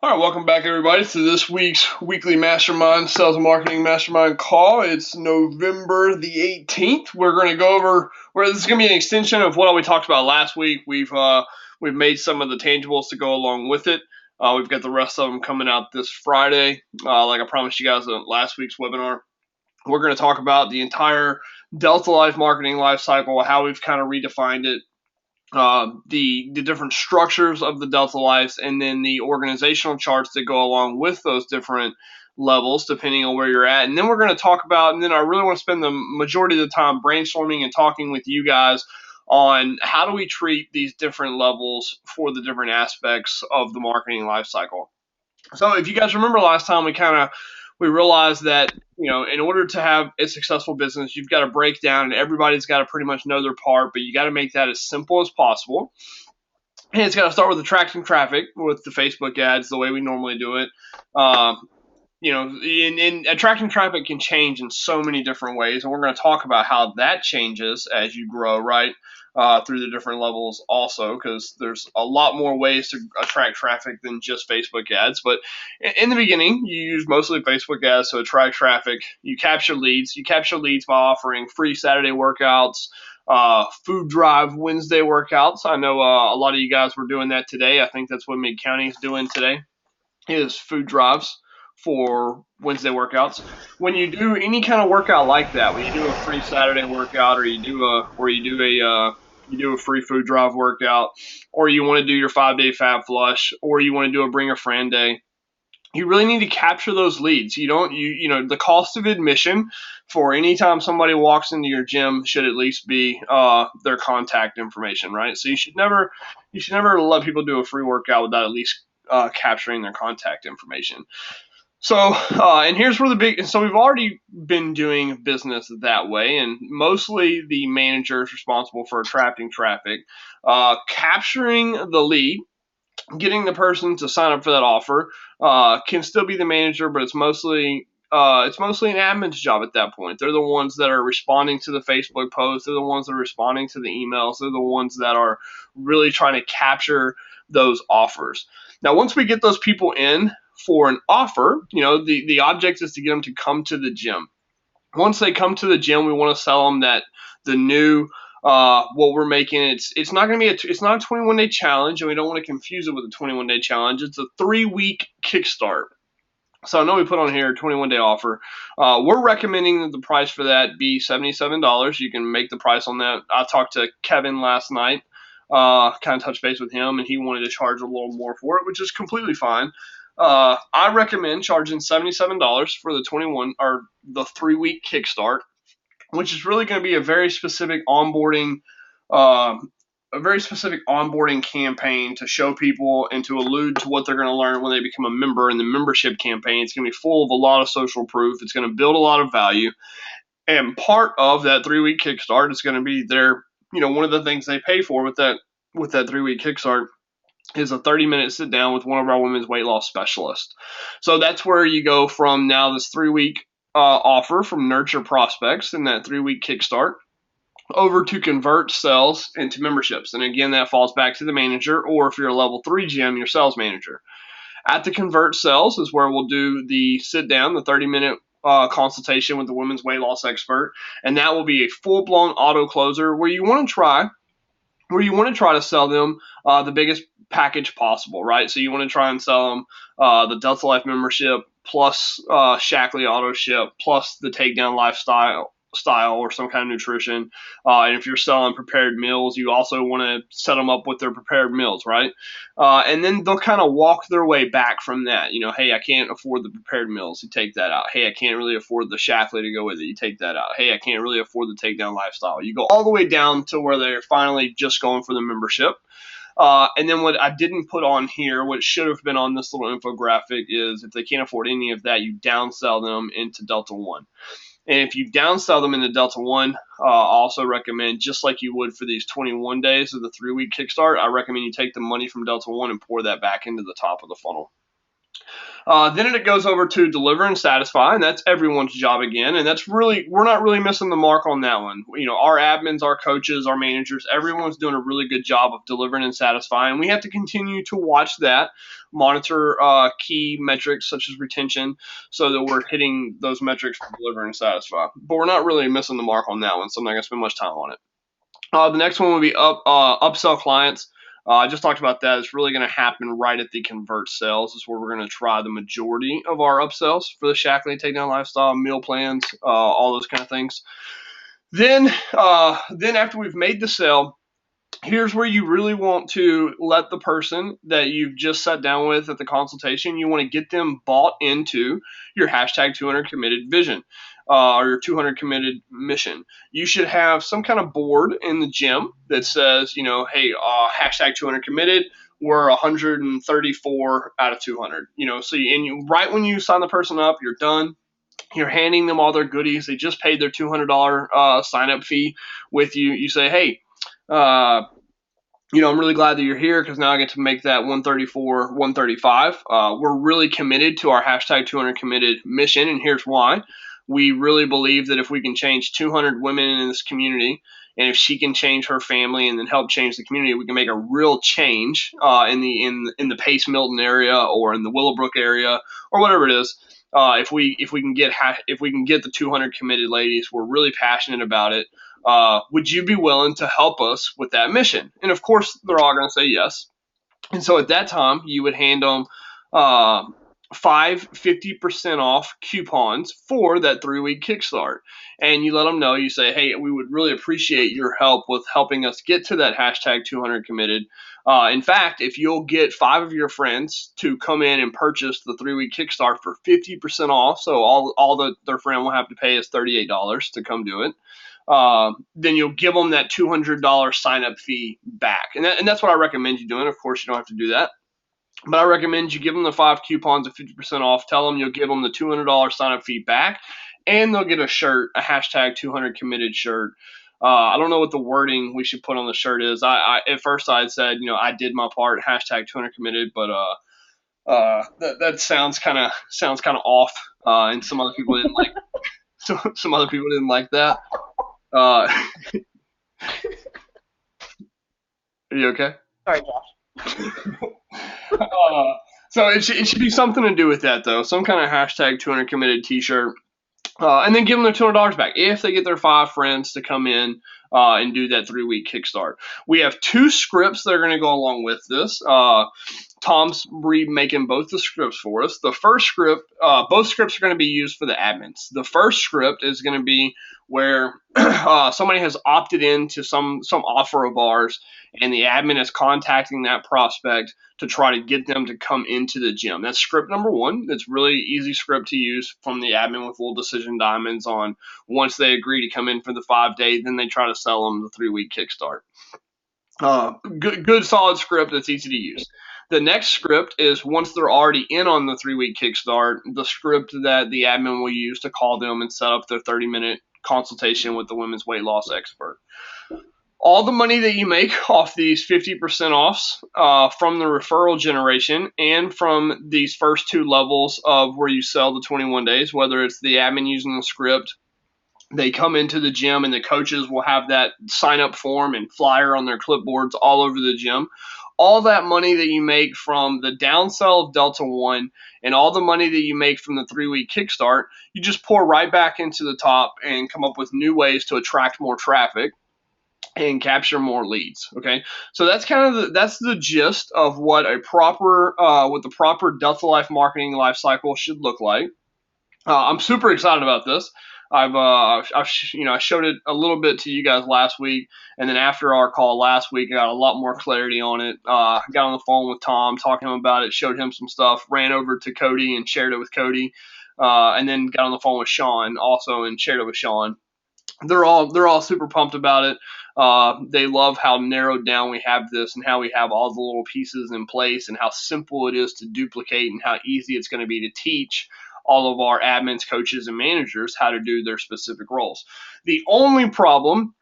All right, welcome back, everybody, to this week's weekly Mastermind Sales and Marketing Mastermind call. It's November the 18th. We're going to go over where this is going to be an extension of what we talked about last week. We've made some of the tangibles to go along with it. We've got the rest of them coming out this Friday, like I promised you guys in last week's webinar. We're going to talk about the entire Delta Life marketing life cycle, how we've kind of redefined it, the different structures of the Delta Lives, and then the organizational charts that go along with those different levels, depending on where you're at. And then we're going to talk about, and then I really want to spend the majority of the time brainstorming and talking with you guys on how do we treat these different levels for the different aspects of the marketing life cycle. So if you guys remember last time, we realized that, in order to have a successful business, you've got to break down, and everybody's got to pretty much know their part, but you got to make that as simple as possible. And it's got to start with attracting traffic with the Facebook ads, the way we normally do it. And attracting traffic can change in so many different ways, and we're going to talk about how that changes as you grow, right? Through the different levels also, because there's a lot more ways to attract traffic than just Facebook ads. But in the beginning, you use mostly Facebook ads to attract traffic. You capture leads. You capture leads by offering free Saturday workouts, food drive Wednesday workouts. I know a lot of you guys were doing that today. I think that's what Mid County is doing today, is food drives for Wednesday workouts. When you do any kind of workout like that, when you do a free Saturday workout, or you do a free food drive workout, or you want to do your 5-day fab flush, or you want to do a bring a friend day, you really need to capture those leads. The cost of admission for any time somebody walks into your gym should at least be their contact information, right? So you should never let people do a free workout without at least capturing their contact information. So, and here's where we've already been doing business that way, and mostly the manager is responsible for attracting traffic, capturing the lead, getting the person to sign up for that offer, can still be the manager, but it's mostly an admin's job at that point. They're the ones that are responding to the Facebook posts. They're the ones that are responding to the emails. They're the ones that are really trying to capture those offers. Now, once we get those people in for an offer, the object is to get them to come to the gym. Once they come to the gym, we want to sell them that the new what we're making. It's not going to be it's not a 21-day challenge, and we don't want to confuse it with a 21-day challenge. It's a 3-week kickstart. So I know we put on here a 21-day offer. We're recommending that the price for that be $77. You can make the price on that. I talked to Kevin last night, kind of touched base with him, and he wanted to charge a little more for it, which is completely fine. I recommend charging $77 for the 3-week kickstart, which is really going to be a very specific onboarding campaign to show people and to allude to what they're going to learn when they become a member. In the membership campaign, it's going to be full of a lot of social proof. It's going to build a lot of value. And part of that 3-week kickstart is going to be one of the things they pay for with that 3-week kickstart is a 30-minute sit down with one of our women's weight loss specialists. So that's where you go from now this 3-week offer from nurture prospects in that 3-week kickstart over to convert sales into memberships. And again, that falls back to the manager, or if you're a level 3 gym, your sales manager. At the convert sales is where we'll do the sit down, the 30-minute consultation with the women's weight loss expert. And that will be a full-blown auto closer where you want to try to sell them the biggest package possible, right? So you want to try and sell them the Delta Life membership plus Shackley auto ship plus the takedown lifestyle or some kind of nutrition. And if you're selling prepared meals, you also want to set them up with their prepared meals, right? And then they'll kind of walk their way back from that. Hey, I can't afford the prepared meals. You take that out. Hey, I can't really afford the Shackley to go with it. You take that out. Hey, I can't really afford the takedown lifestyle. You go all the way down to where they're finally just going for the membership. And then what I didn't put on here, what should have been on this little infographic, is if they can't afford any of that, you downsell them into Delta One. And if you downsell them into Delta One, I also recommend, just like you would for these 21 days of the 3-week kickstart, I recommend you take the money from Delta One and pour that back into the top of the funnel. Then it goes over to deliver and satisfy, and that's everyone's job again. And that's really, we're not really missing the mark on that one. Our admins, our coaches, our managers, everyone's doing a really good job of delivering and satisfying. We have to continue to watch that, monitor key metrics such as retention, so that we're hitting those metrics for deliver and satisfy. But we're not really missing the mark on that one, so I'm not going to spend much time on it. The next one would be upsell clients. I just talked about that. It's really going to happen right at the convert sales. Is where we're going to try the majority of our upsells for the Shackley Takedown Lifestyle, meal plans, all those kind of things. Then after we've made the sale, here's where you really want to let the person that you've just sat down with at the consultation, you want to get them bought into your hashtag 200 committed vision or your 200 committed mission. You should have some kind of board in the gym that says, hey, hashtag 200 committed. We're 134 out of 200. So right when you sign the person up, you're done. You're handing them all their goodies. They just paid their $200 sign up fee with you. You say, hey, I'm really glad that you're here because now I get to make that 134, 135. We're really committed to our hashtag 200 committed mission, and here's why. We really believe that if we can change 200 women in this community, and if she can change her family and then help change the community, we can make a real change in the Pace Milton area or in the Willowbrook area or whatever it is. If we can get the 200 committed ladies, we're really passionate about it. Would you be willing to help us with that mission? And of course, they're all going to say yes. And so at that time, you would hand them 50% off coupons for that 3-week kickstart. And you let them know, you say, hey, we would really appreciate your help with helping us get to that hashtag 200 committed. In fact, if you'll get 5 of your friends to come in and purchase the 3-week kickstart for 50% off, so all that their friend will have to pay is $38 to come do it. Then you'll give them that $200 sign-up fee back. And that's what I recommend you doing. Of course, you don't have to do that. But I recommend you give them the 5 coupons at 50% off. Tell them you'll give them the $200 sign-up fee back. And they'll get a shirt, a hashtag 200 committed shirt. I don't know what the wording we should put on the shirt is. I at first I had said, I did my part, hashtag 200 committed, but that sounds kind of off. And some other people didn't like. Some other people didn't like that. Are you okay? Sorry, Josh. So it should be something to do with that, though. Some kind of hashtag 200 committed t-shirt. And then give them their $200 back if they get their 5 friends to come in and do that 3-week kickstart. We have 2 scripts that are going to go along with this. Tom's remaking both the scripts for us. The first script, both scripts are going to be used for the admins. The first script is going to be where somebody has opted into some offer of ours, and the admin is contacting that prospect to try to get them to come into the gym. That's script number 1. That's really easy script to use from the admin with little decision diamonds on once they agree to come in for the 5-day, then they try to sell them the 3-week kickstart. Good solid script that's easy to use. The next script is once they're already in on the 3-week kickstart, the script that the admin will use to call them and set up their 30-minute consultation with the women's weight loss expert. All the money that you make off these 50% offs from the referral generation and from these first 2 levels of where you sell the 21 days, whether it's the admin using the script, they come into the gym and the coaches will have that sign-up form and flyer on their clipboards all over the gym. All that money that you make from the downsell of Delta One and all the money that you make from the 3-week kickstart, you just pour right back into the top and come up with new ways to attract more traffic and capture more leads. Okay, so that's kind of that's the gist of what the proper Delta Life marketing life cycle should look like. I'm super excited about this. I showed it a little bit to you guys last week, and then after our call last week, I got a lot more clarity on it. I got on the phone with Tom, talked to him about it, showed him some stuff, ran over to Cody and shared it with Cody, and then got on the phone with Sean also and shared it with Sean. They're all super pumped about it. They love how narrowed down we have this and how we have all the little pieces in place and how simple it is to duplicate and how easy it's going to be to teach all of our admins, coaches, and managers how to do their specific roles. The only problem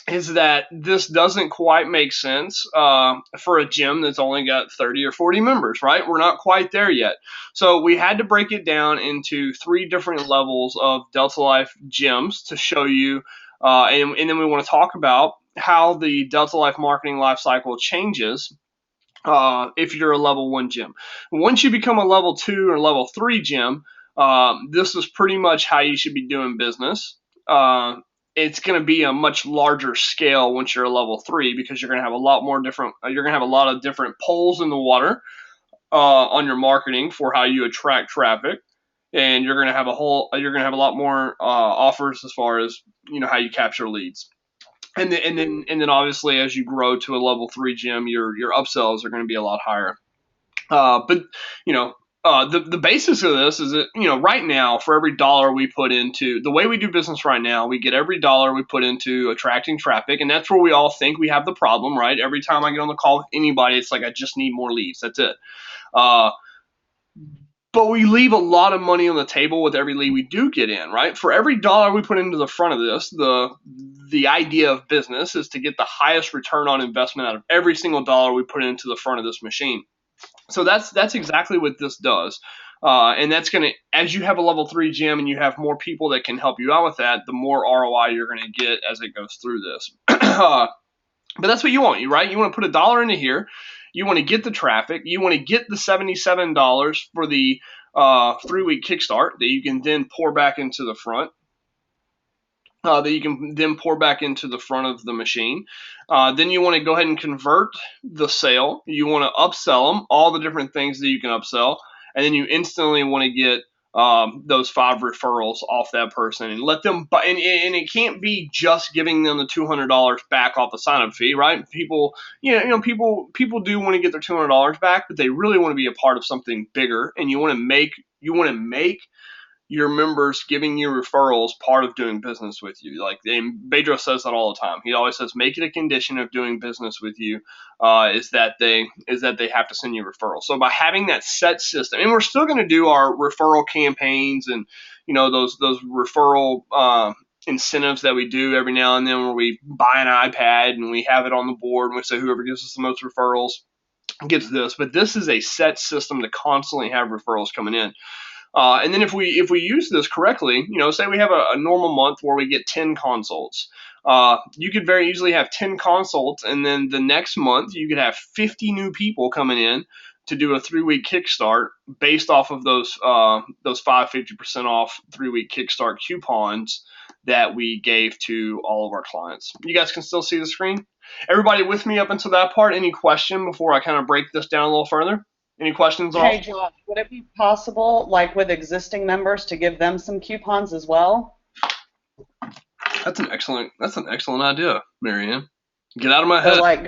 is that this doesn't quite make sense for a gym that's only got 30 or 40 members, right? We're not quite there yet. So we had to break it down into 3 different levels of Delta Life gyms to show you, and then we want to talk about how the Delta Life marketing life cycle changes if you're a level 1 gym. Once you become a level 2 or level 3 gym, this is pretty much how you should be doing business. It's going to be a much larger scale once you're a level 3 because you're going to have a lot more different. You're going to have a lot of different poles in the water on your marketing for how you attract traffic, and you're going to have a lot more offers as far as how you capture leads. And then obviously as you grow to a level 3 gym, your upsells are going to be a lot higher. But you know, the basis of this is that right now for every dollar we put into the way we do business right now, we get every dollar we put into attracting traffic, and that's where we all think we have the problem, right? Every time I get on the call with anybody, it's like I just need more leads. That's it. Uh, but we leave a lot of money on the table with every lead we do get in, right? For every dollar we put into the front of this, the idea of business is to get the highest return on investment out of every single dollar we put into the front of this machine. So that's exactly what this does. And that's going to, as you have a level 3 gym and you have more people that can help you out with that, the more ROI you're going to get as it goes through this. But that's what you want, right? You want to put $1 into here. You want to get the traffic. You want to get the $77 for the 3-week kickstart that you can then pour back into the front. That you can then pour back into the front of the machine. Then you want to go ahead and convert the sale. You want to upsell them, all the different things that you can upsell. And then you instantly want to get those 5 referrals off that person and let them buy. And it can't be just giving them the $200 back off the sign-up fee, right? People do want to get their $200 back, but they really want to be a part of something bigger. And you want to make your members giving you referrals part of doing business with you. Like Bedros says that all the time. He always says, make it a condition of doing business with you is that they have to send you referrals. So by having that set system, and we're still going to do our referral campaigns and those referral incentives that we do every now and then where we buy an iPad and we have it on the board and we say whoever gives us the most referrals gets this. But this is a set system to constantly have referrals coming in. And then if we use this correctly, say we have a normal month where we get 10 consults, you could very easily have 10 consults, and then the next month you could have 50 new people coming in to do a 3-week kickstart based off of those 50% off 3-week kickstart coupons that we gave to all of our clients. You guys can still see the screen? Everybody with me up until that part? Any question before I kind of break this down a little further? Any questions? Hey, Josh, would it be possible, like with existing members, to give them some coupons as well? That's an excellent idea, Marianne. Get out of my So, head. like,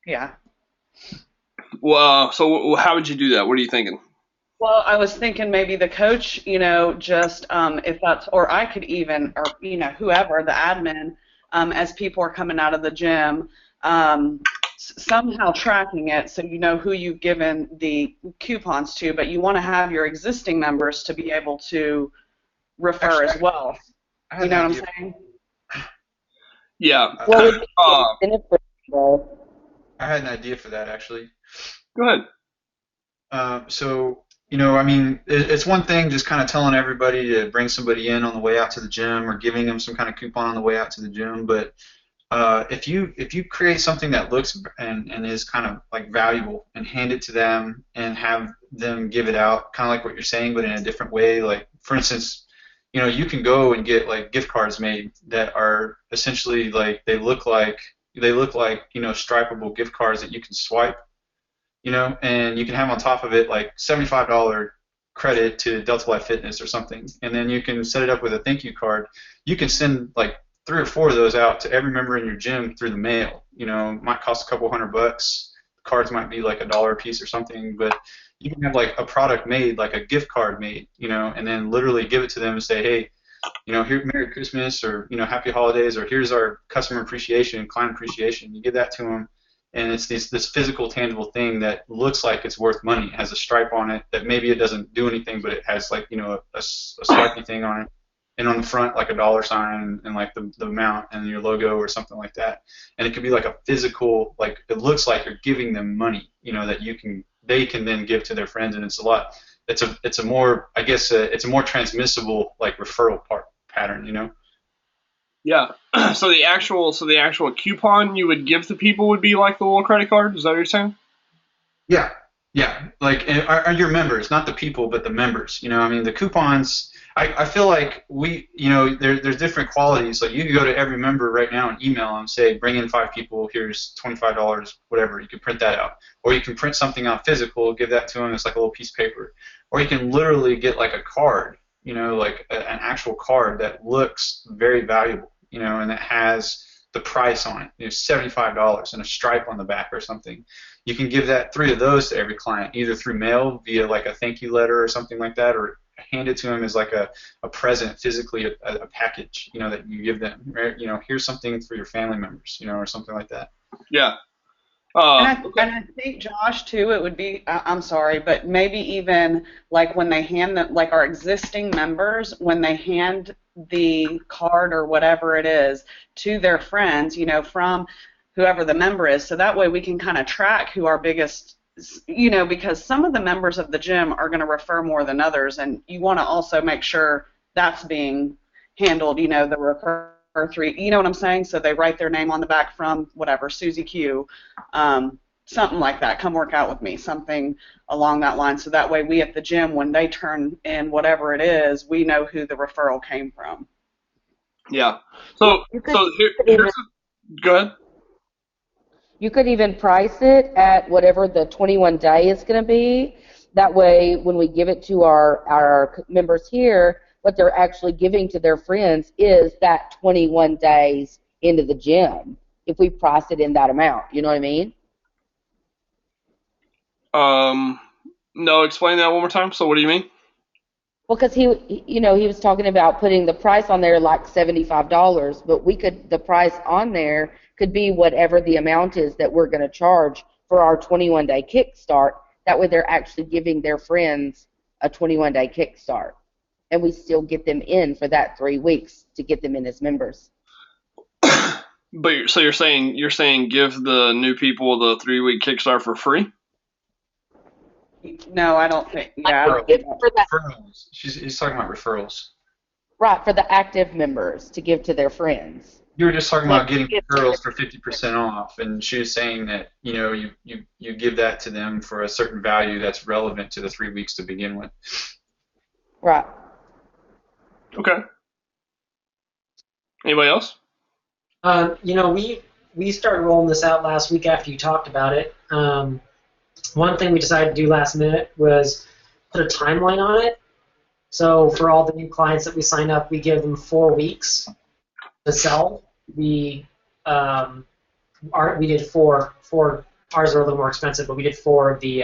yeah. Well, so how would you do that? What are you thinking? Well, I was thinking maybe the coach, just if that's, or I could even, or whoever, the admin, as people are coming out of the gym, somehow tracking it so you know who you've given the coupons to, but you want to have your existing members to be able to refer as well. You know what I'm saying? Yeah. What would be the benefit? I had an idea for that actually. Go ahead. So, I mean, it's one thing just kind of telling everybody to bring somebody in on the way out to the gym or giving them some kind of coupon on the way out to the gym, but if you create something that looks and is kind of like valuable and hand it to them and have them give it out, kind of like what you're saying, but in a different way. Like for instance, you can go and get like gift cards made that are essentially like they look like stripeable gift cards that you can swipe, and you can have on top of it like $75 credit to Delta Life Fitness or something, and then you can set it up with a thank you card. You can send like 3 or 4 of those out to every member in your gym through the mail. It might cost a couple $100. The cards might be like $1 a piece or something, but you can have like a product made, like a gift card made, and then literally give it to them and say, hey, here, Merry Christmas, or Happy Holidays, or here's our customer appreciation, client appreciation. You give that to them, and it's this physical, tangible thing that looks like it's worth money. It has a stripe on it that maybe it doesn't do anything, but it has like a swipey thing on it. and on the front like a dollar sign and like the amount and your logo or something like that. And it could be like a physical, like it looks like you're giving them money, that they can then give to their friends, and it's a more, I guess, it's a more transmissible like referral pattern, Yeah. So the actual coupon you would give to people would be like the little credit card. Is that what you're saying? Yeah, yeah. Like, are your members, not the people, but the members. I mean, the coupons. I feel like there's different qualities. Like, you can go to every member right now and email them, say, bring in 5 people. Here's $25, whatever. You can print that out, or you can print something out physical, give that to them. It's like a little piece of paper, or you can literally get like a card. Like an actual card that looks very valuable. And that has the price on it. $75 and a stripe on the back or something. You can give that 3 of those to every client, either through mail via like a thank you letter or something like that, or hand it to them as like a present, physically a package, that you give them. Right? Here's something for your family members, or something like that. Yeah. And I think, Josh, too, it would be, I'm sorry, but maybe even like when they hand them, like our existing members, when they hand the card or whatever it is to their friends, from whoever the member is, so that way we can kind of track who our biggest, because some of the members of the gym are going to refer more than others, and you want to also make sure that's being handled, the refer 3, you know what I'm saying? So they write their name on the back from whatever, Susie Q, something like that. Come work out with me, something along that line. So that way we at the gym, when they turn in whatever it is, we know who the referral came from. Yeah. So go ahead. You could even price it at whatever the 21 day is going to be. That way, when we give it to our members here, what they're actually giving to their friends is that 21 days into the gym, if we price it in that amount. You know what I mean? No, explain that one more time. So what do you mean? Well, because he was talking about putting the price on there like $75, but the price on there could be whatever the amount is that we're going to charge for our 21-day kickstart. That way they're actually giving their friends a 21-day kickstart. And we still get them in for that 3 weeks to get them in as members. But so you're saying give the new people the 3-week kickstart for free? No, I don't think. Yeah, referrals. He's talking about referrals. Right, for the active members to give to their friends. You were just talking about getting referrals for 50% off, and she was saying that you give that to them for a certain value that's relevant to the 3 weeks to begin with. Right. Okay. Anybody else? We started rolling this out last week after you talked about it. One thing we decided to do last minute was put a timeline on it. So for all the new clients that we sign up, we give them 4 weeks to sell. We did four. Ours are a little more expensive, but we did 4 of the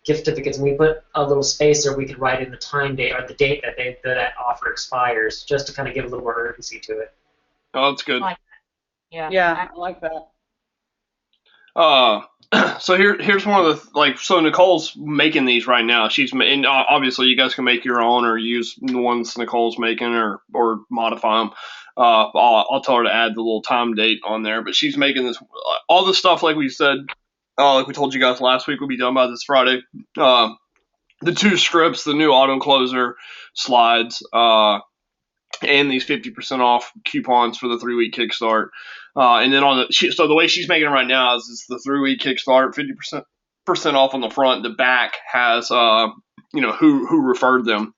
gift certificates, and we put a little spacer we could write in the time date or the date that offer expires, just to kind of give a little more urgency to it. Oh, that's good. Yeah, I like that. So here's one of the so Nicole's making these right now. And obviously you guys can make your own or use the ones Nicole's making or modify them. I'll tell her to add the little time date on there, but she's making this all the stuff like we said, like we told you guys last week, will be done by this Friday. The 2 scripts, the new auto closer slides, and these 50% off coupons for the 3-week kickstart. And then so the way she's making it right now is it's the 3-week kickstart, 50% off on the front. The back has who referred them.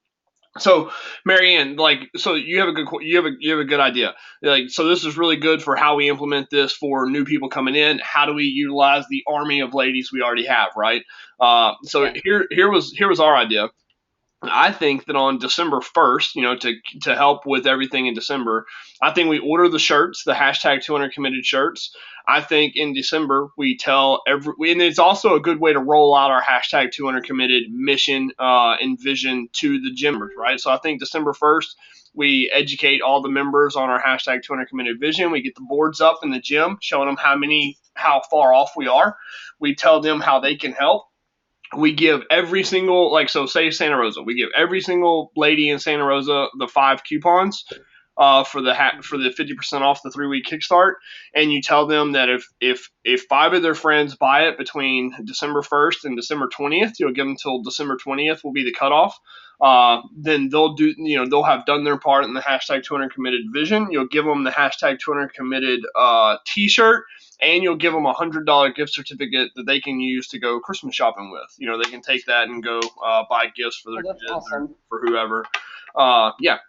So Marianne, so you have a good idea. So this is really good for how we implement this for new people coming in. How do we utilize the army of ladies we already have, right? So here was our idea. I think that on December 1st, to help with everything in December, I think we order the shirts, the hashtag 200 committed shirts. I think in December we tell and it's also a good way to roll out our hashtag 200 committed mission and vision to the gymmers, right? So I think December 1st we educate all the members on our hashtag 200 committed vision. We get the boards up in the gym showing them how far off we are. We tell them how they can help. we give every single, like, so say Santa Rosa, we give every single lady in Santa Rosa the 5 coupons for the 50% off the 3-week kickstart, and you tell them that if 5 of their friends buy it between December 1st and December 20th, you'll give them till December 20th will be the cutoff. Then they'll have done their part in the hashtag 200 committed vision. You'll give them the hashtag 200 committed T-shirt, and you'll give them $100 gift certificate that they can use to go Christmas shopping with. They can take that and go buy gifts for their kids or for whoever. Yeah.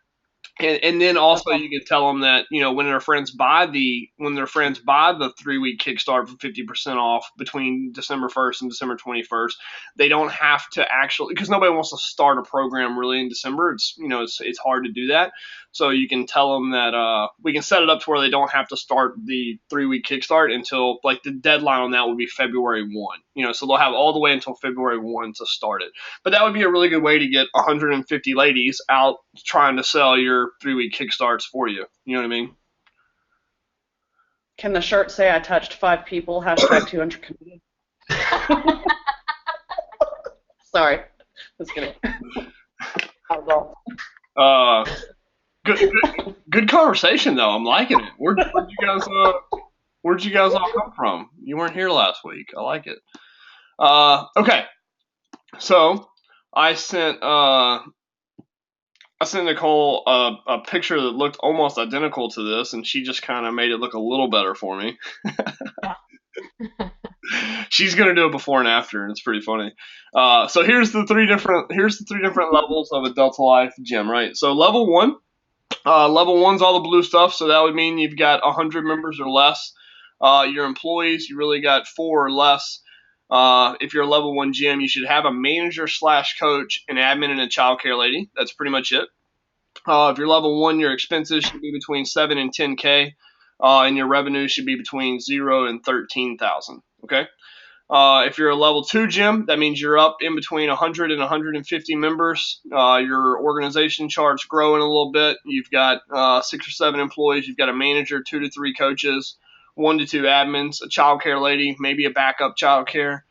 And then also you can tell them that when their friends buy the 3-week kickstart for 50% off between December 1st and December 21st, they don't have to actually, because nobody wants to start a program really in December. It's hard to do that. So you can tell them that we can set it up to where they don't have to start the 3-week kickstart until, like, the deadline on that would be February 1. So they'll have all the way until February 1 to start it. But that would be a really good way to get 150 ladies out trying to sell your 3-week kickstarts for you. You know what I mean? Can the shirt say I touched 5 people, hashtag 200 committed? Sorry. Just kidding. Good conversation though. I'm liking it. Where'd you guys all come from? You weren't here last week. I like it. Okay. So I sent Nicole a picture that looked almost identical to this, and she just kind of made it look a little better for me. She's gonna do it before and after, and it's pretty funny. So here's the three different levels of a Delta Life gym, right? So level 1, level 1's all the blue stuff. So that would mean you've got 100 members or less. Your employees, you really got 4 or less. If you're a level 1 gym, you should have a manager / coach, an admin, and a childcare lady. That's pretty much it. If you're level 1, your expenses should be between 7 and 10K, and your revenue should be between 0 and 13,000. Okay. If you're a level 2 gym, that means you're up in between 100 and 150 members. Your organization chart's growing a little bit. You've got 6 or 7 employees. You've got a manager, 2 to 3 coaches, 1 to 2 admins, a childcare lady, maybe a backup childcare.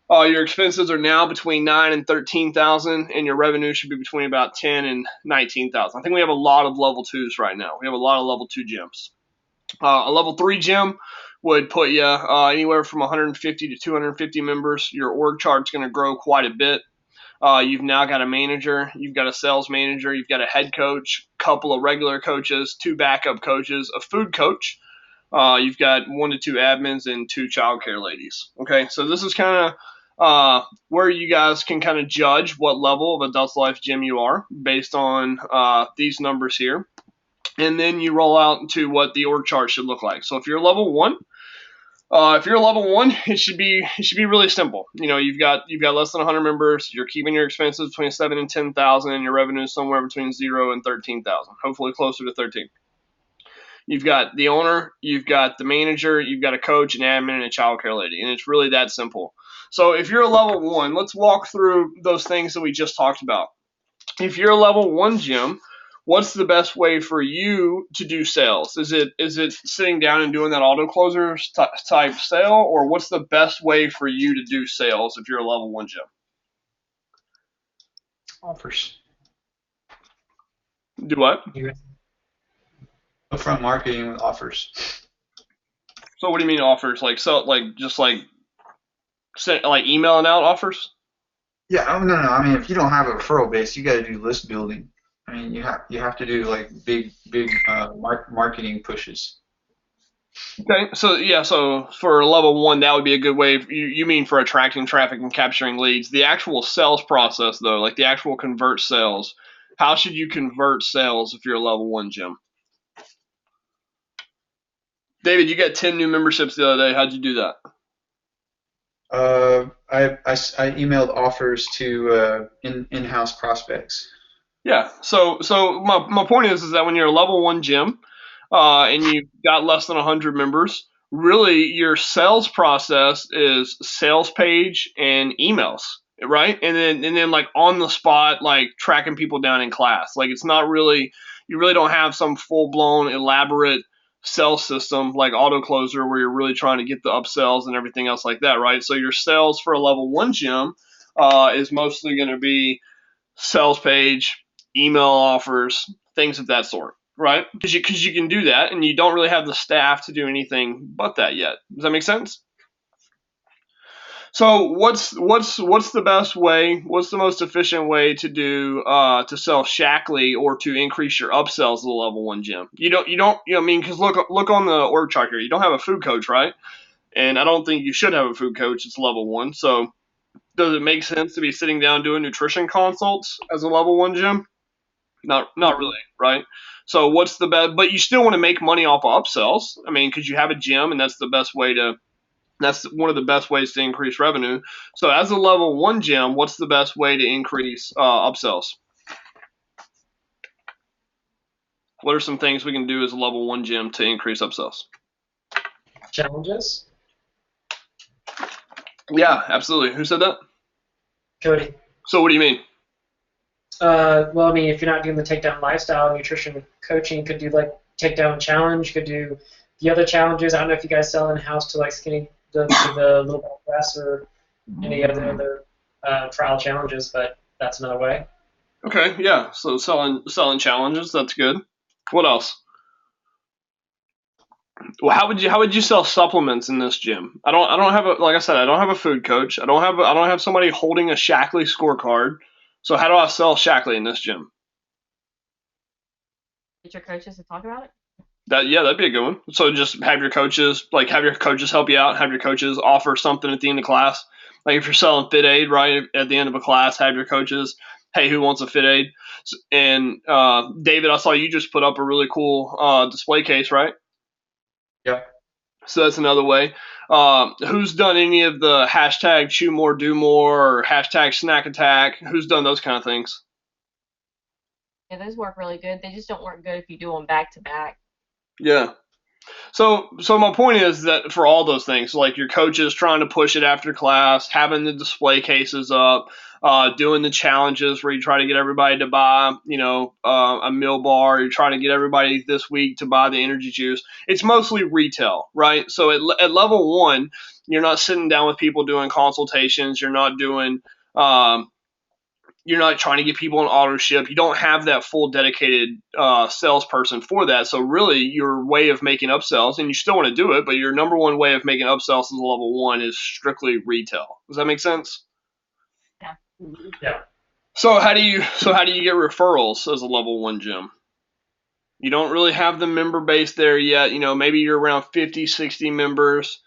Your expenses are now between 9 and 13,000, and your revenue should be between about 10 and 19,000. I think we have a lot of level 2s right now. We have a lot of level 2 gyms. A level 3 gym would put you anywhere from 150 to 250 members. Your org chart's going to grow quite a bit. You've now got a manager, you've got a sales manager, you've got a head coach, a couple of regular coaches, 2 backup coaches, a food coach. You've got 1 to 2 admins and 2 childcare ladies. Okay, so this is kind of where you guys can kind of judge what level of a Delta Life gym you are based on these numbers here. And then you roll out to what the org chart should look like. So if you're level 1, it should be really simple. You've got less than 100 members. You're keeping your expenses between 7 and 10,000, and your revenue is somewhere between 0 and 13,000. Hopefully closer to 13. You've got the owner, you've got the manager, you've got a coach, an admin, and a childcare lady, and it's really that simple. So if you're a level 1, let's walk through those things that we just talked about. If you're a level 1 gym, what's the best way for you to do sales? Is it sitting down and doing that auto closer type sale, or what's the best way for you to do sales if you're a level 1 gym? Offers. Do what? Upfront marketing with offers. So what do you mean offers? Like emailing out offers? Yeah, no. I mean, if you don't have a referral base, you got to do list building. I mean, you have to do like big marketing pushes. Okay, so for level 1, that would be a good way. You mean for attracting traffic and capturing leads? The actual sales process, though, like the actual convert sales, how should you convert sales if you're a level 1 gym? David, you got 10 new memberships the other day. How'd you do that? I emailed offers to in-house prospects. Yeah. So my point is that when you're a level 1 gym and you've got less than 100 members, really your sales process is sales page and emails, right? And then like on the spot, like tracking people down in class. Like it's not really, you really don't have some full blown elaborate sales system like auto closer where you're really trying to get the upsells and everything else like that, right? So your sales for a level 1 gym is mostly going to be sales page, email offers, things of that sort, right? Because you can do that, and you don't really have the staff to do anything but that yet. Does that make sense? So what's the best way? What's the most efficient way to do to sell Shackley or to increase your upsells to the level 1 gym? You don't I mean, because look on the org chart here. You don't have a food coach, right? And I don't think you should have a food coach. It's level 1. So does it make sense to be sitting down doing nutrition consults as a level 1 gym? Not really, right? So what's the best? But you still want to make money off of upsells. I mean, because you have a gym, and that's the best way to. That's one of the best ways to increase revenue. So as a level 1 gym, what's the best way to increase upsells? What are some things we can do as a level 1 gym to increase upsells? Challenges? Yeah, absolutely. Who said that? Cody. So what do you mean? Well, I mean, if you're not doing the takedown lifestyle, nutrition coaching could do like takedown challenge, could do the other challenges. I don't know if you guys sell in-house to like skinny, the little ball press or any of the other trial challenges, but that's another way. Okay, yeah. So selling challenges, that's good. What else? Well, how would you sell supplements in this gym? I don't have like I said, I don't have a food coach. I don't have somebody holding a Shackley scorecard. So how do I sell Shackley in this gym? Get your coaches to talk about it. That'd be a good one. So just have your coaches help you out. Have your coaches offer something at the end of class. Like if you're selling Fit Aid, right at the end of a class, have your coaches, hey, who wants a Fit Aid? And David, I saw you just put up a really cool display case, right? Yeah. So that's another way. Who's done any of the hashtag chew more, do more, or hashtag snack attack? Who's done those kind of things? Yeah, those work really good. They just don't work good if you do them back to back. Yeah. So my point is that for all those things, like your coaches trying to push it after class, having the display cases up, doing the challenges where you try to get everybody to buy, a meal bar, you're trying to get everybody this week to buy the energy juice. It's mostly retail, right? So at level 1, you're not sitting down with people doing consultations. You're not doing you're not trying to get people on auto ship. You don't have that full dedicated salesperson for that. So really your way of making upsells, and you still want to do it, but your number one way of making upsells as a level 1 is strictly retail. Does that make sense? Yeah. Yeah. So how do you get referrals as a level 1 gym? You don't really have the member base there yet. Maybe you're around 50, 60 members.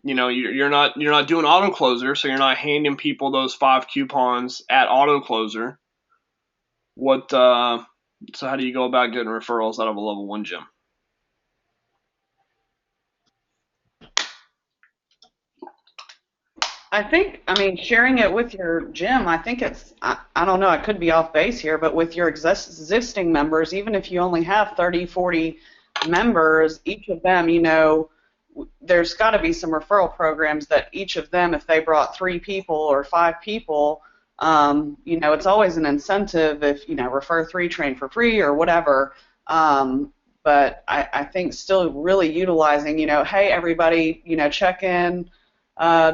You're not doing auto closer, so you're not handing people those 5 coupons at auto closer. So how do you go about getting referrals out of a level 1 gym? I mean, sharing it with your gym, I think I don't know, I could be off base here, but with your existing members, even if you only have 30, 40 members, each of them, there's got to be some referral programs that each of them, if they brought 3 people or 5 people, it's always an incentive if, refer 3, train for free or whatever. But I think still really utilizing, hey, everybody, check in,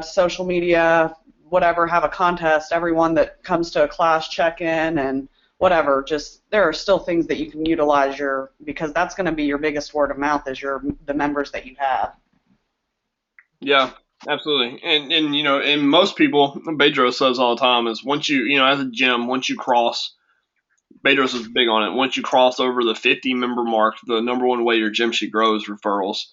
social media, whatever, have a contest, everyone that comes to a class check in and whatever. Just there are still things that you can utilize because that's going to be your biggest word of mouth is the members that you have. Yeah, absolutely. And most people, Bedros says all the time, is once you, as a gym, once you cross, Bedros is big on it, once you cross over the 50 member mark, the number one way your gym should grow is referrals.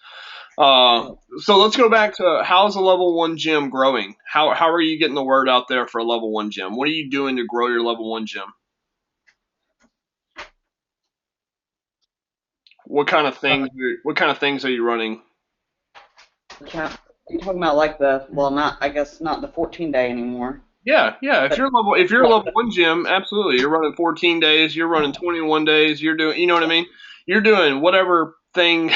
So let's go back to how's a level 1 gym growing? How are you getting the word out there for a level 1 gym? What are you doing to grow your level 1 gym? What kind of things are you running? You're talking about like not the 14-day anymore. Yeah. If you're a level 1 gym, absolutely. You're running 14 days, you're running 21 days, you're doing, you know what I mean? You're doing whatever thing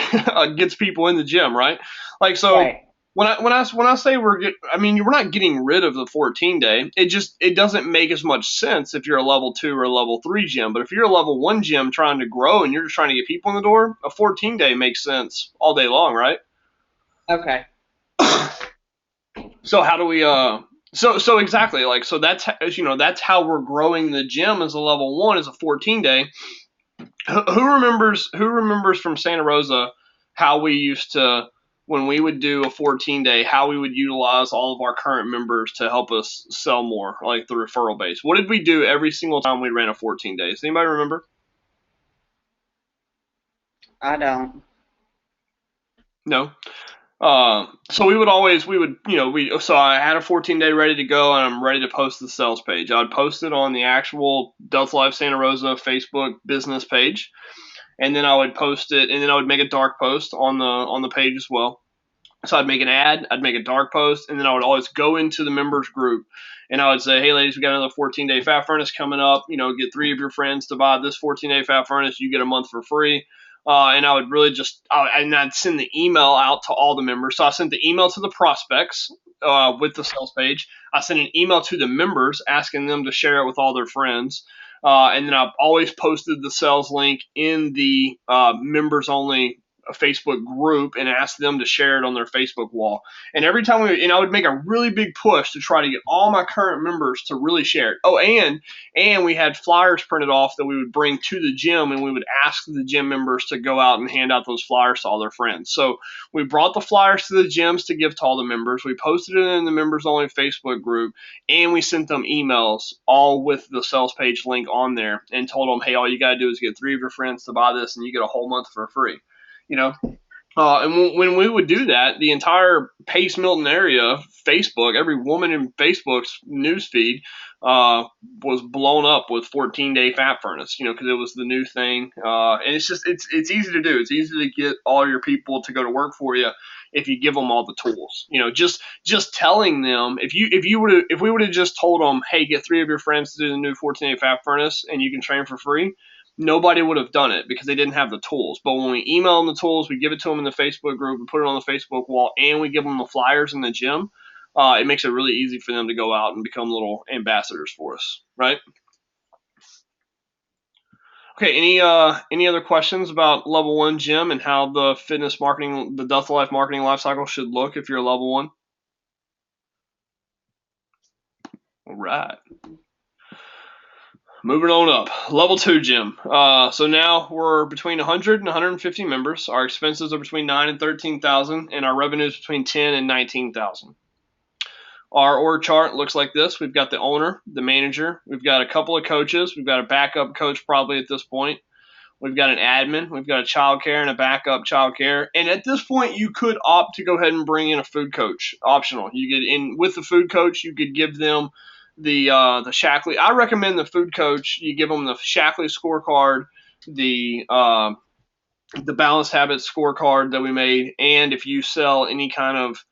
gets people in the gym, right? Like, so right. when I say we're not getting rid of the 14-day. It doesn't make as much sense if you're a level 2 or a level 3 gym. But if you're a level 1 gym trying to grow and you're just trying to get people in the door, a 14-day makes sense all day long, right? Okay. So how do we so exactly, like, so that's that's how we're growing the gym as a level 1 as a 14-day. Who remembers from Santa Rosa how we used to, when we would do a 14-day, how we would utilize all of our current members to help us sell more, like the referral base? What did we do every single time we ran a 14 days? Anybody remember? I don't. No. So so I had a 14-day ready to go, and I'm ready to post the sales page. I would post it on the actual Delta Life Santa Rosa Facebook business page, and then I would post it, and then I would make a dark post on the page as well. So I'd make an ad, I'd make a dark post, and then I would always go into the members group, and I would say, hey ladies, we got another 14-day fat furnace coming up. Get 3 of your friends to buy this 14-day fat furnace. You get a month for free. And I would really I'd send the email out to all the members. So I sent the email to the prospects with the sales page. I sent an email to the members asking them to share it with all their friends. And then I've always posted the sales link in the members only Facebook group and asked them to share it on their Facebook wall. And every time I would make a really big push to try to get all my current members to really share it. Oh, and we had flyers printed off that we would bring to the gym, and we would ask the gym members to go out and hand out those flyers to all their friends. So we brought the flyers to the gyms to give to all the members. We posted it in the members only Facebook group, and we sent them emails all with the sales page link on there and told them, hey, all you got to do is get 3 of your friends to buy this, and you get a whole month for free. And when we would do that, the entire Pace Milton area, Facebook, every woman in Facebook's newsfeed was blown up with 14-day fat furnace, because it was the new thing. And it's easy to do. It's easy to get all your people to go to work for you if you give them all the tools. Just telling them, if we would have just told them, hey, get 3 of your friends to do the new 14-day fat furnace and you can train for free, nobody would have done it because they didn't have the tools. But when we email them the tools, we give it to them in the Facebook group, we put it on the Facebook wall, and we give them the flyers in the gym, it makes it really easy for them to go out and become little ambassadors for us, right? Okay, any other questions about level 1 gym and how the fitness marketing, the Delta Life marketing lifecycle should look if you're a level 1? All right. Moving on up, level 2 gym. So now we're between 100 and 150 members. Our expenses are between 9 and 13,000, and our revenue is between 10 and 19,000. Our org chart looks like this. We've got the owner, the manager. We've got a couple of coaches. We've got a backup coach probably at this point. We've got an admin. We've got a childcare and a backup childcare. And at this point, you could opt to go ahead and bring in a food coach, optional. You could, in with the food coach, you could give them the Shackley. I recommend the food coach. You give them the Shackley scorecard, the Balanced Habits scorecard that we made, and if you sell any kind of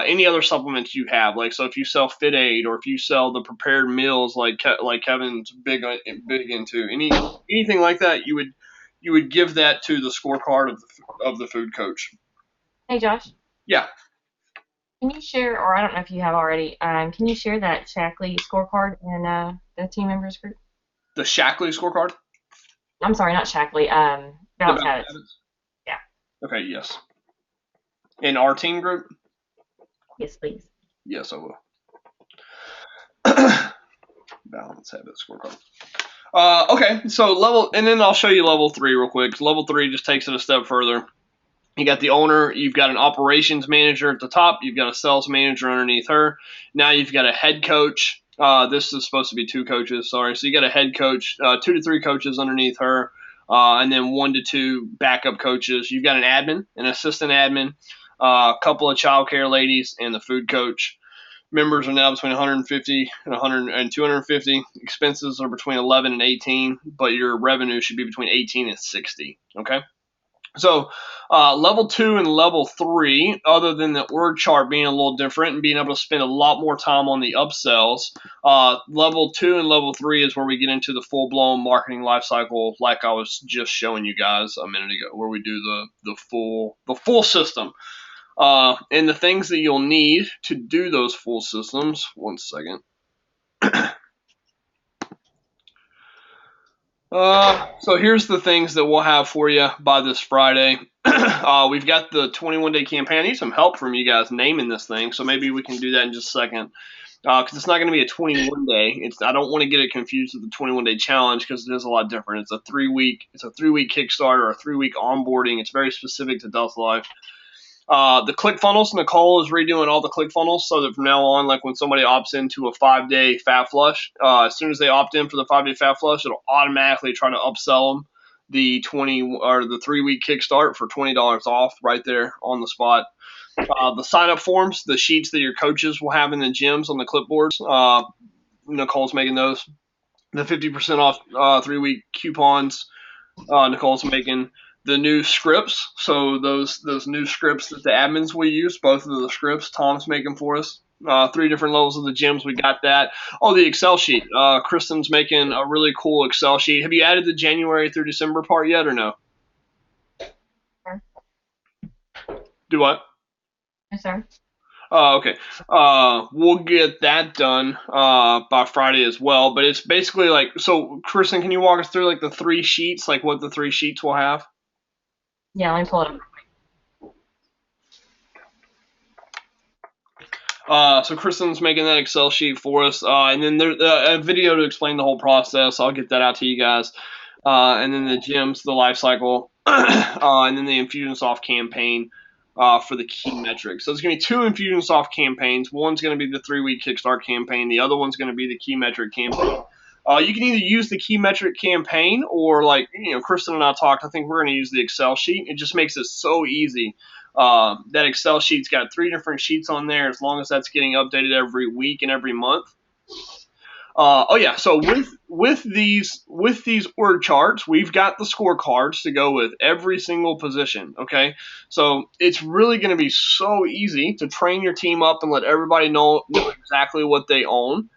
any other supplements you have, like, so if you sell Fit Aid or if you sell the prepared meals like Kevin's big into, anything like that, you would give that to the scorecard of the food coach. Hey, Josh. Yeah. Can you share, or I don't know if you have already, can you share that Shackley scorecard in the team members group? The Shackley scorecard? I'm sorry, not Shackley. Balanced Habits. Yeah. Okay. Yes. In our team group? Yes, please. Yes, I will. Balanced Habits scorecard. Okay, so and then I'll show you level 3 real quick. Level 3 just takes it a step further. You got the owner, you've got an operations manager at the top, you've got a sales manager underneath her. Now you've got a head coach. This is supposed to be 2 coaches, sorry. So you got a head coach, 2 to 3 coaches underneath her, and then 1 to 2 backup coaches. You've got an admin, an assistant admin, a couple of childcare ladies, and the food coach. Members are now between 150 and 250. Expenses are between 11 and 18, but your revenue should be between 18 and 60. Okay. So level 2 and level 3, other than the org chart being a little different and being able to spend a lot more time on the upsells, level 2 and level 3 is where we get into the full-blown marketing lifecycle, like I was just showing you guys a minute ago, where we do the full system. And the things that you'll need to do those full systems, one second. So here's the things that we'll have for you by this Friday. We've got the 21-day campaign. I need some help from you guys naming this thing, so maybe we can do that in just a second. Because it's not going to be a 21-day. I don't want to get it confused with the 21-day challenge because it is a lot different. It's a 3-week Kickstarter or a 3-week onboarding. It's very specific to Delta Life. The ClickFunnels, Nicole is redoing all the ClickFunnels so that from now on, like when somebody opts into a 5-day Fat Flush, as soon as they opt in for the 5-day Fat Flush, it'll automatically try to upsell them the 3-week Kickstart for $20 off right there on the spot. The sign-up forms, the sheets that your coaches will have in the gyms on the clipboards, Nicole's making those. The 50% off 3-week coupons, Nicole's making. The new scripts, so those new scripts that the admins will use, both of the scripts Tom's making for us. 3 different levels of the gyms, we got that. Oh, the Excel sheet. Kristen's making a really cool Excel sheet. Have you added the January through December part yet or no? Sure. Do what? Yes, sir. Okay. We'll get that done by Friday as well. But it's basically like, so Kristen, can you walk us through like the 3 sheets, like what the 3 sheets will have? Yeah, let me pull it up. So Kristen's making that Excel sheet for us, and then there's a video to explain the whole process. I'll get that out to you guys. And then the gyms, the life cycle, and then the Infusionsoft campaign for the key metrics. So there's going to be 2 Infusionsoft campaigns. One's going to be the 3-week Kickstart campaign. The other one's going to be the key metric campaign. You can either use the key metric campaign or, like, Kristen and I talked, I think we're going to use the Excel sheet. It just makes it so easy. That Excel sheet's got 3 different sheets on there as long as that's getting updated every week and every month. So with these org charts, we've got the scorecards to go with every single position, okay? So it's really going to be so easy to train your team up and let everybody know exactly what they own.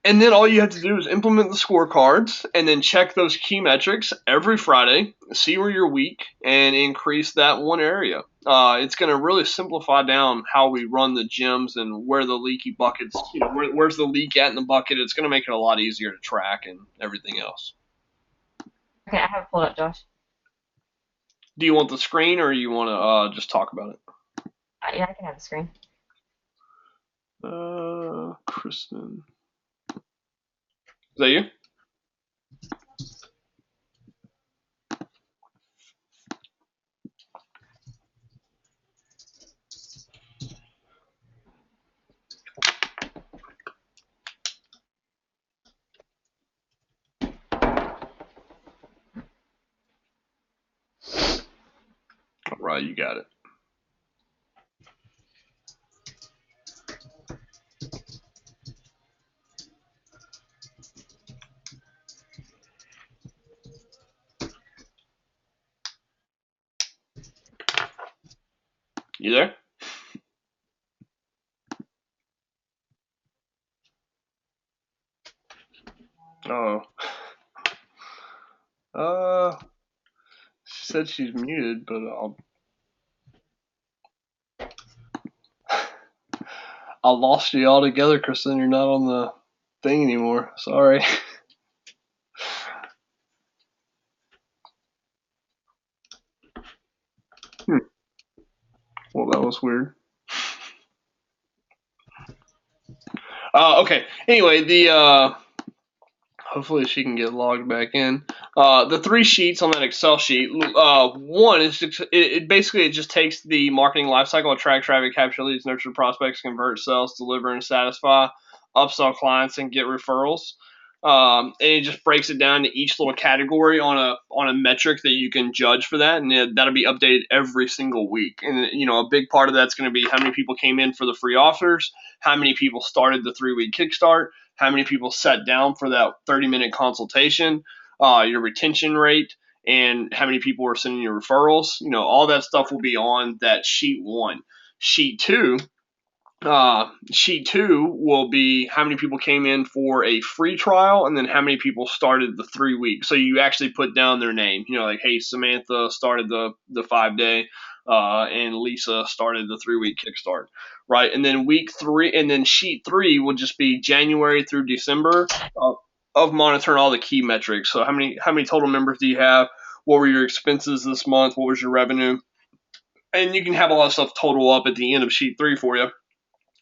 And then all you have to do is implement the scorecards and then check those key metrics every Friday, see where you're weak, and increase that one area. It's going to really simplify down how we run the gyms and where the leaky buckets, where's the leak at in the bucket. It's going to make it a lot easier to track and everything else. Okay, I have it pulled up, Josh. Do you want the screen or you want to just talk about it? Yeah, I can have the screen. Kristen. Is that you? All right, you got it. You there? Oh. She said she's muted, but I lost you altogether, Kristen. You're not on the thing anymore. Sorry. Well, that was weird. Okay. Anyway, hopefully she can get logged back in. The 3 sheets on that Excel sheet. One is it basically just takes the marketing lifecycle: attract traffic, capture leads, nurture prospects, convert sales, deliver and satisfy, upsell clients, and get referrals. And it just breaks it down to each little category on a metric that you can judge for that, and that'll be updated every single week. And a big part of that's going to be how many people came in for the free offers, how many people started the 3-week Kickstart, how many people sat down for that 30-minute consultation, your retention rate, and how many people are sending you referrals. All that stuff will be on that sheet 1. Sheet 2 will be how many people came in for a free trial and then how many people started the 3 weeks. So you actually put down their name, like, hey, Samantha started the 5-day, and Lisa started the 3-week Kickstart, right? And then week 3, and then sheet 3 will just be January through December. monitoring all the key metrics. So how many total members do you have? What were your expenses this month? What was your revenue? And you can have all that stuff total up at the end of sheet 3 for you.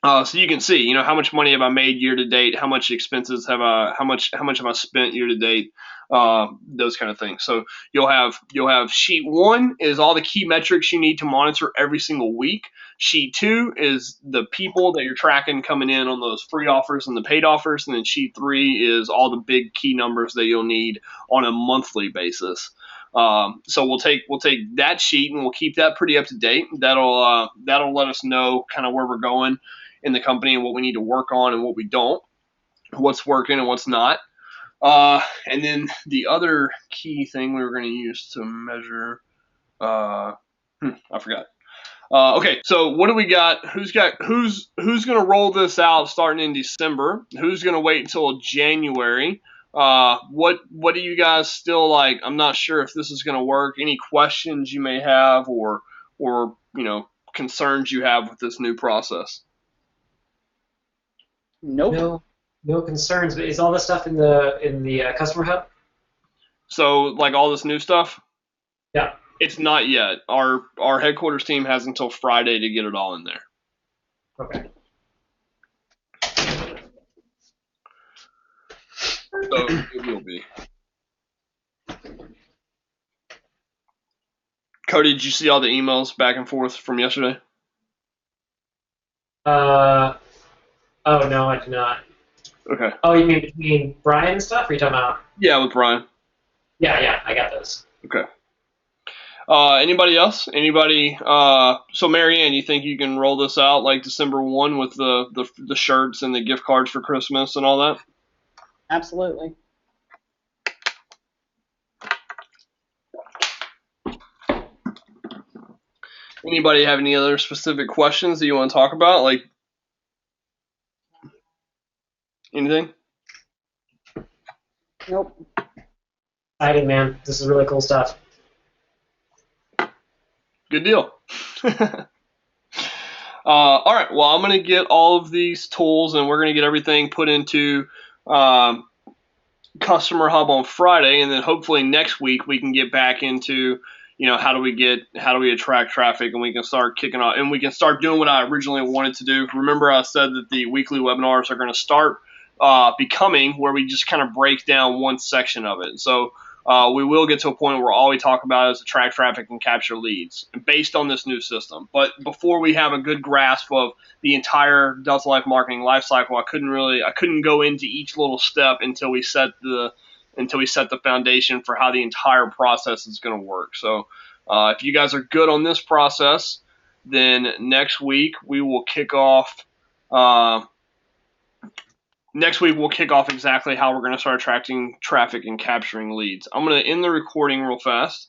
So you can see, how much money have I made year to date? How much expenses have how much have I spent year to date? Those kind of things. So you'll have sheet 1 is all the key metrics you need to monitor every single week. Sheet 2 is the people that you're tracking coming in on those free offers and the paid offers, and then sheet 3 is all the big key numbers that you'll need on a monthly basis. So we'll take that sheet and we'll keep that pretty up to date. That'll let us know kind of where we're going in the company and what we need to work on and what we don't, what's working and what's not. And then the other key thing we were going to use to measure, I forgot. Okay, so what do we got? Who's going to roll this out starting in December? Who's going to wait until January? What do you guys still like? I'm not sure if this is going to work. Any questions you may have or concerns you have with this new process? Nope. No concerns. But is all this stuff in the customer hub? So like all this new stuff? Yeah. It's not yet. Our headquarters team has until Friday to get it all in there. Okay. So it will be. Cody, did you see all the emails back and forth from yesterday? Oh no, I did not. Okay. Oh, you mean between Brian and stuff? Or are you talking about? Yeah, with Brian. Yeah, I got those. Okay. Anybody else? Anybody? So Marianne, you think you can roll this out like December 1 with the shirts and the gift cards for Christmas and all that? Absolutely. Anybody have any other specific questions that you want to talk about? Like anything? Nope. Exciting, man. This is really cool stuff. Good deal. All right. Well, I'm going to get all of these tools and we're going to get everything put into Customer Hub on Friday, and then hopefully next week we can get back into how do we attract traffic, and we can start kicking off and we can start doing what I originally wanted to do. Remember, I said that the weekly webinars are going to start becoming where we just kind of break down one section of it. So we will get to a point where all we talk about is attract traffic and capture leads based on this new system. But before we have a good grasp of the entire Delta Life marketing lifecycle, I couldn't go into each little step until we set the foundation for how the entire process is going to work. So if you guys are good on this process, then next week we'll kick off exactly how we're going to start attracting traffic and capturing leads. I'm going to end the recording real fast.